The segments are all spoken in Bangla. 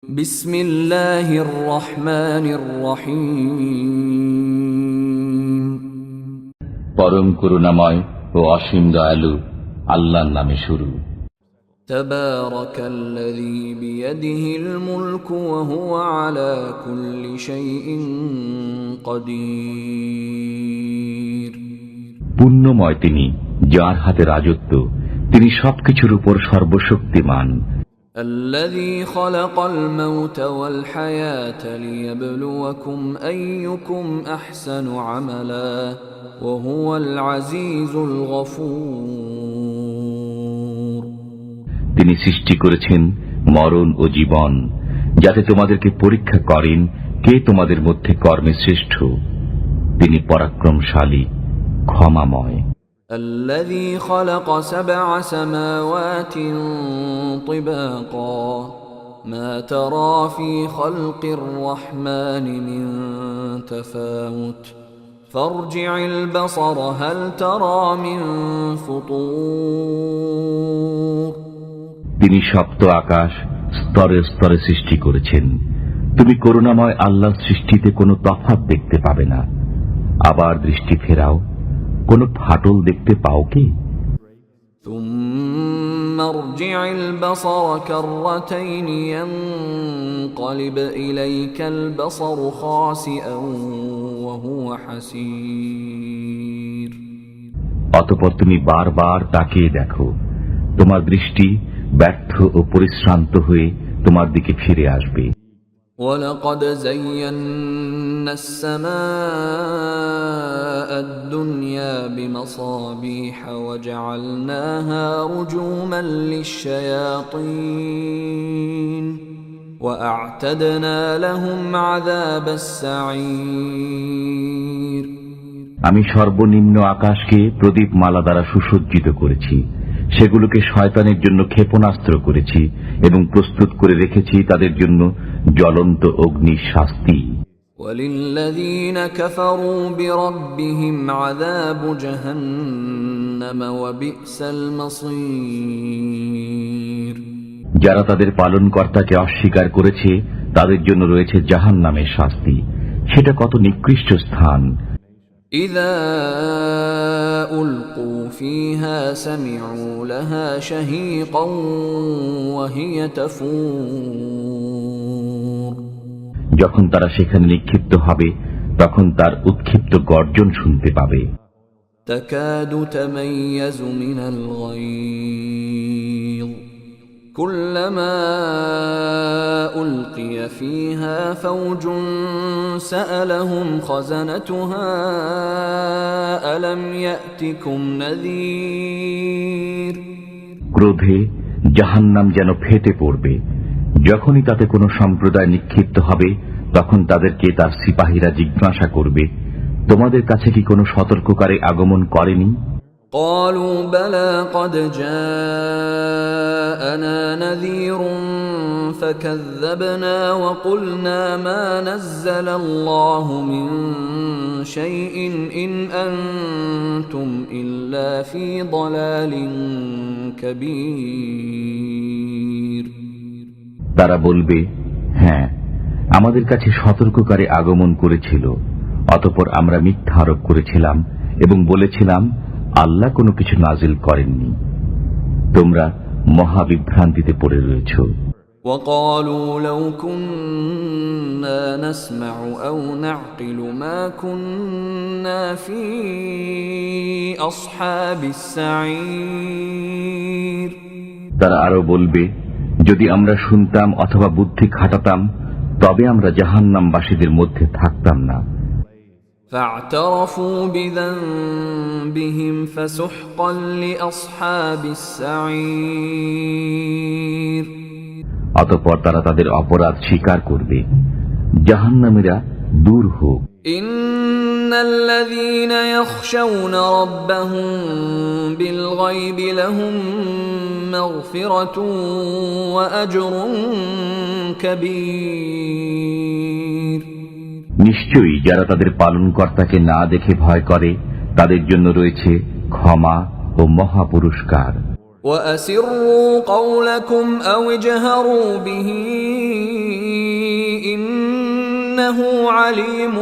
বিসমিল্লাহির রহমানির রহিম। পরম করুণাময় ও অসীম দয়ালু আল্লাহর নামে শুরু। তাবারাকাল্লাযী বিয়াদিহিল মুলকু ওয়া হুয়া আলা কুল্লি শাইইন কাদির। পুণ্যময় তিনি, যার হাতে রাজত্ব, তিনি সবকিছুর উপর সর্বশক্তিমান। الذي خلق الموت والحياة ليبلوكم أيكم أحسن عملا وهو العزيز الغفور। তিনি সৃষ্টি করেছেন মরণ ও জীবন, যাতে তোমাদেরকে পরীক্ষা করেন কে তোমাদের মধ্যে কর্মে শ্রেষ্ঠ। তিনি পরাক্রমশালী, ক্ষমাময়। الذي خلق 7 سماوات طباقا ما ترى في خلق الرحمن من تفاوت فارجع البصر هل ترى من فطور। তিনি সপ্ত আকাশ স্তরে স্তরে সৃষ্টি করেছেন। তুমি করুণাময় আল্লাহর সৃষ্টিতে কোনো তফাৎ দেখতে পাবে না। আবার দৃষ্টি ফেরাও, কোনো ফাটল দেখতে পাও কি? ثم ارجع البصر كرتين ينقلب إليك البصر خاسئا وهو حسير। অতঃপর তুমি বারবার তাকিয়ে দেখো, তোমার দৃষ্টি ব্যর্থ ও পরিশ্রান্ত হয়ে তোমার দিকে ফিরে আসবে। وَلَقَدْ زَيَّنَّا السَّمَاءَ الدُّنْيَا بِمَصَابِيحَ وَجَعَلْنَاهَا رُجُومًا لِلشَّيَاطِينِ وَأَعْتَدْنَا لَهُمْ عَذَابَ السَّعِيرِ। আমি সর্বনিম্ন আকাশকে প্রদীপমালা দ্বারা সুসজ্জিত করেছি, সেগুলোকে শয়তানের জন্য ক্ষেপণাস্ত্র করেছি এবং প্রস্তুত করে রেখেছি তাদের জন্য জ্বলন্ত অগ্নির শাস্তি। وَلِلَّذِينَ كَفَرُوا بِرَبِّهِمْ عَذَابُ جَهَنَّمَ وَبِئْسَ الْمَصِيرُ। যারা তাদের পালনকর্তাকে অস্বীকার করেছে তাদের জন্য রয়েছে জাহান্নামের শাস্তি, সেটা কত নিকৃষ্ট স্থান। إذا ألقوا فيها سمعوا لها شهيقا وهي تفور। যখন তারা সেখানে নিক্ষিপ্ত হবে তখন তার উৎক্ষিপ্ত গর্জন শুনতে পাবে। تكاد تميز من الغيظ كلما ألقي فيها فوج سألهم خزنتها ألم يأتكم نذير। ক্রোধে জাহান্নাম যেন ফেটে পড়বে। যখনই তাতে কোনো সম্প্রদায় নিক্ষিপ্ত হবে তখন তাদেরকে তার সিপাহীরা জিজ্ঞাসা করবে, তোমাদের কাছে কি কোনো সতর্ককারী আগমন করেনি? قالوا بلى قد جاءنا نذير فكذبنا وقلنا ما نزل الله من شيء إن أنتم إلا في ضلال كبير। তারা বলবে, হ্যাঁ, আমাদের কাছে সতর্ককারী আগমন করেছিল, অতঃপর আমরা মিথ্যা আরোপ করেছিলাম এবং বলেছিলাম আল্লাহ কোনো কিছু নাজিল করেননি। তোমরা মহাবিভ্রান্তিতে পড়ে রয়েছ। وقالوا لو كنا نسمع أو نعقل ما كنا في أصحاب السعير। তারা আরো বলবে, যদি আমরা শুনতাম অথবা বুদ্ধি খাটাতাম তবে আমরা জাহান্নামবাসীদের মধ্যে থাকতাম না। فاعترفوا بذنبهم فسحقا لأصحاب السعير। অতঃপর তারা তাদের অপরাধ স্বীকার করবে। জাহান্নামীরা দূর হোক। إن الذين يخشون ربهم بالغيب لهم مغفرة وأجر كبير। নিশ্চয়ই যারা তাদের পালনকর্তাকে না দেখে ভয় করে তাদের জন্য রয়েছে ক্ষমা ও মহা পুরস্কার। وأسروا قولكم أو اجهروا به إنه عليم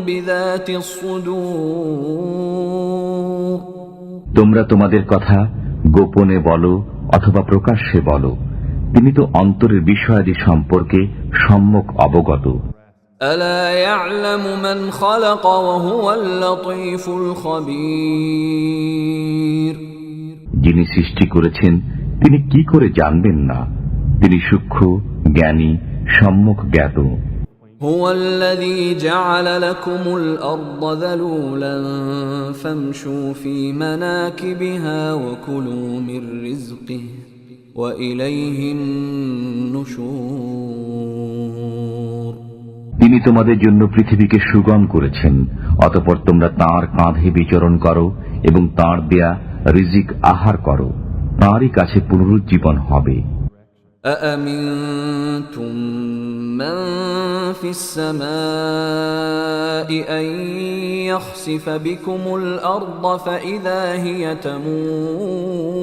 بذات الصدور তোমরা তোমাদের কথা গোপনে বলো অথবা প্রকাশ্যে বলো, তিনি তো অন্তরের বিষয়াদি সম্পর্কে সম্যক অবগত। ألا يعلم من خلق وهو اللطيف الخبير যিনি সৃষ্টি করেছেন তিনি কি করে জানবেন না, তিনি সূক্ষ্ম জ্ঞানী সম্যক জ্ঞাত। هو الذي جعل لكم الأرض ذلولا فامشوا في مناكبها وكلوا من رزقه وإليه النشور তিনি তোমাদের জন্য পৃথিবীকে সুগম করেছেন, অতঃপর তোমরা তাঁর কাঁধে বিচরণ করো এবং তাঁর দেয়া রিজিক আহার করো, তাঁরই কাছে পুনরুজ্জীবন হবে। أأمنتم من في السماء أن يخسف بكم الأرض فإذا هي تمور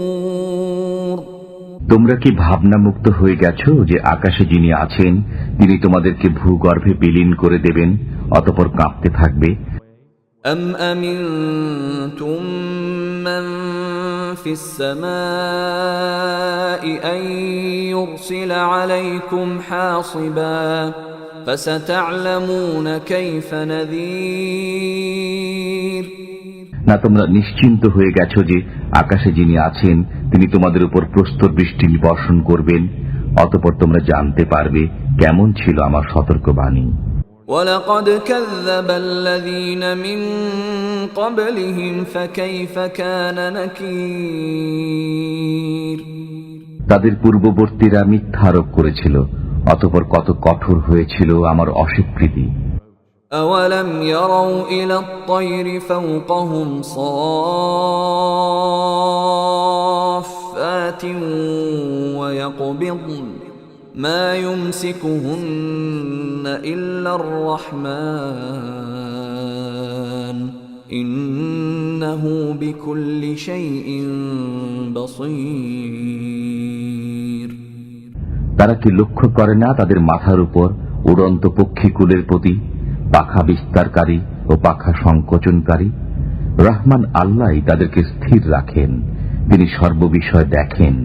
তোমরা কি ভাবনা মুক্ত হয়ে গেছো যে আকাশে যিনি আছেন তিনি তোমাদেরকে ভূগর্ভে বিলীন করে দেবেন, অতঃপর কাঁপতে থাকবে? أم أمنتم من في السماء أن يرسل عليكم حاصبا فستعلمون كيف نذير না তোমরা নিশ্চিন্ত হয়ে গেছো যে আকাশে যিনি আছেন তিনি তোমাদের উপর প্রস্তর বৃষ্টি বর্ষণ করবেন, অতঃপর তোমরা জানতে পারবে কেমন ছিল আমার সতর্কবাণী। وَلَقَدْ كَذَّبَ الَّذِينَ مِن قَبْلِهِمْ فَكَيْفَ كَانَ نَكِيرِ তাদের পূর্ববর্তীরা মিথ্যা আরোপ করেছিল, অতঃপর কত কঠোর হয়েছিল আমার অস্বীকৃতি। أَوَلَمْ يَرَوْا إِلَى الطَّيْرِ فَوْقَهُمْ صَافَّاتٍ وَيَقْبِضْنَ مَا يُمْسِكُهُنَّ إِلَّا الرَّحْمَنُ إِنَّهُ بِكُلِّ شَيْءٍ بَصِيرٌ তারা কি লক্ষ্য করে না তাদের মাথার উপর উড়ন্ত পক্ষীকুলের প্রতি পাখা বিস্তারকারী ও পাখা সংকোচনকারী? রহমান আল্লাহই তাদেরকে স্থির রাখেন, তিনি সর্ববিষয় দেখেন।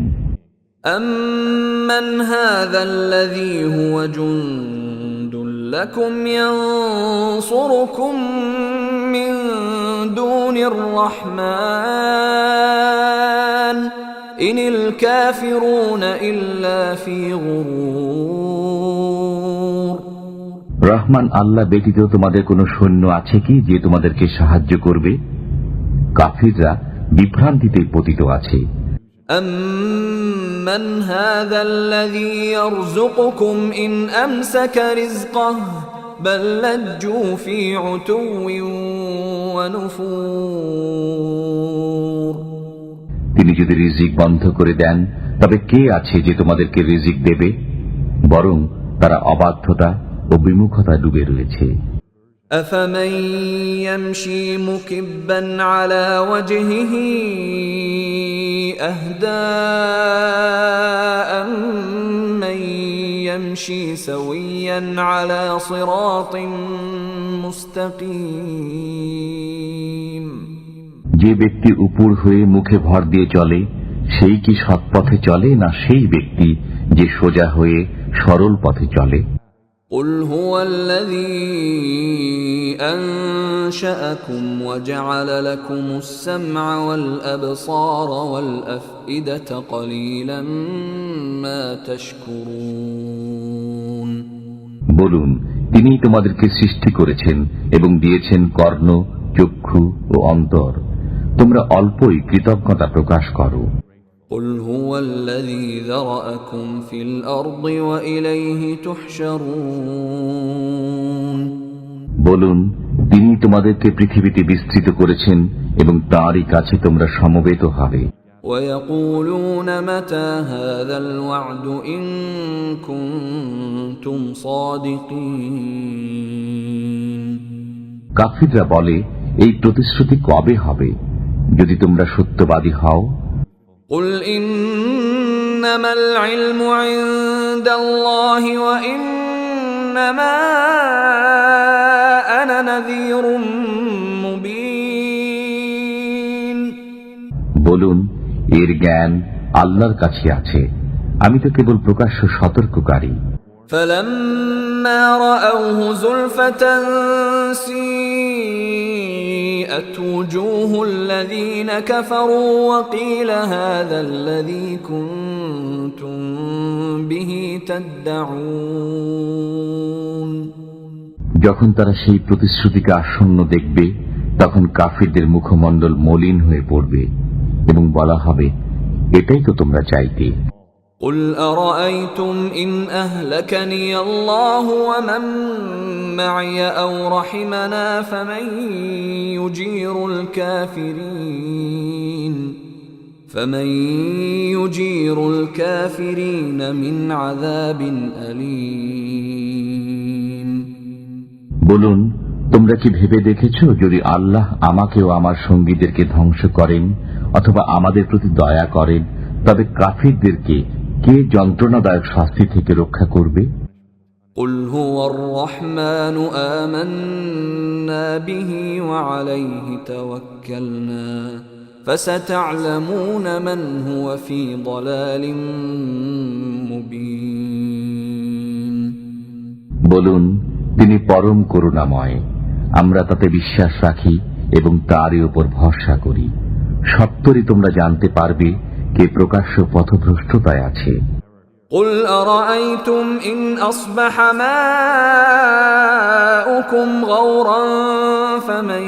أَمَّنْ هَذَا الَّذِي هُوَ جُندٌ لَكُمْ يَنصُرُكُم مِّن دُونِ الرَّحْمَنِ إِنِ الْكَافِرُونَ إِلَّا فِي غُرُورٍ রহমান আল্লাহ ব্যতীত তোমাদের কোনো সৈন্য আছে কি যে তোমাদেরকে সাহায্য করবে? কাফিররা বিভ্রান্তিতে পতিত আছে। أَمَّنْ هَذَا الَّذِي يَرْزُقُكُمْ إِنْ أَمْسَكَ رِزْقَهُ بَل لَّجُّوا فِي عُتُوٍّ وَنُفُورٍ তিনি যদি রিজিক বন্ধ করে দেন তবে কে আছে যে তোমাদেরকে রিজিক দেবে? বরং তারা অবাধ্যতা ও বিমুখতা ডুবে রয়েছে। أَفَمَن يَمْشِي مُكِبًّا عَلَى وَجْهِهِ أَهْدَىٰ أَمَّن يَمْشِي سَوِيًّا عَلَى صِرَاطٍ مُسْتَقِيمٍ যে ব্যক্তি উপর হয়ে মুখে ভর দিয়ে চলে সেই কি সৎপথে চলে, না সেই ব্যক্তি যে সোজা হয়ে সরল পথে চলে? قُلْ هُوَ الَّذِي أَنشَأَكُمْ وَجَعَلَ لَكُمُ السَّمْعَ وَالْأَبْصَارَ وَالْأَفْئِدَةَ قَلِيلًا مَا تَشْكُرُونَ বলুন, তিনিই তোমাদেরকে সৃষ্টি করেছেন এবং দিয়েছেন কর্ণ, চক্ষু ও অন্তর, তোমরা অল্পই কৃতজ্ঞতা প্রকাশ করো। قُلْ هُوَ الَّذِي ذَرَأَكُمْ فِي الْأَرْضِ وَإِلَيْهِ تُحْشَرُونَ বলুন, তিনি তোমাদেরকে পৃথিবীতে বিস্তৃত করেছেন এবং তাঁরই কাছে তোমরা সমবেত হবে। وَيَقُولُونَ مَتَى هَذَا الْوَعْدُ إِن كُنتُمْ صَادِقِينَ কাফিররা বলে, এই প্রতিশ্রুতি কবে হবে যদি তোমরা সত্যবাদী হও? قُلْ إِنَّمَا الْعِلْمُ عِندَ اللَّهِ وَإِنَّمَا إنما أنا نذير مبين বলুন, এর জ্ঞান আল্লাহর কাছে আছে, আমি তো কেবল প্রকাশ্য সতর্ককারী। فلما رأوه زلفة سيئت وجوه الذين كفروا وقيل هذا الذي كنتم به تدعون। যখন তারা সেই প্রতিশ্রুতিকে আসন্ন দেখবে, তখন কাফিরদের মুখমণ্ডল মলিন হয়ে পড়বে এবং বলা হবে, এটাই তো তোমরা চাইতে। قل أرأيتم إن أهلكني الله ومن معي أو رحمنا فمن يجير الكافرين من عذاب أليم। বলুন, তোমরা কি ভেবে দেখেছো, যদি আল্লাহ আমাকে ও আমার সঙ্গীদেরকে ধ্বংস করেন অথবা আমাদের প্রতি দয়া করেন, তবে কাফিরদেরকে কে যন্ত্রণাদায়ক শাস্তি থেকে রক্ষা করবে? قل هو الرحمن آمنا به وعليه توكلنا فستعلمون من هو في ضلال مبين। বলুন, তিনি পরম করুণাময়, আমরা তাতে বিশ্বাস রাখি এবং তারই উপর ভরসা করি। সত্তরই তোমরা জানতে পারবে কে প্রকাশ্য পথভ্রষ্টতায় আছে। قل أرأيتم إن أصبح ماؤكم غورا فمن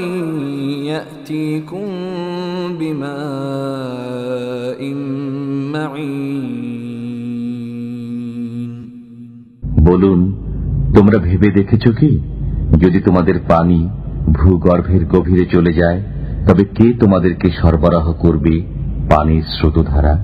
يأتيكم بماء معين। বলুন, তোমরা ভেবে দেখেছ কি, যদি তোমাদের পানি ভূগর্ভের গভীরে চলে যায়, তবে কে তোমাদেরকে সরবরাহ করবে পানির স্রোতধারা?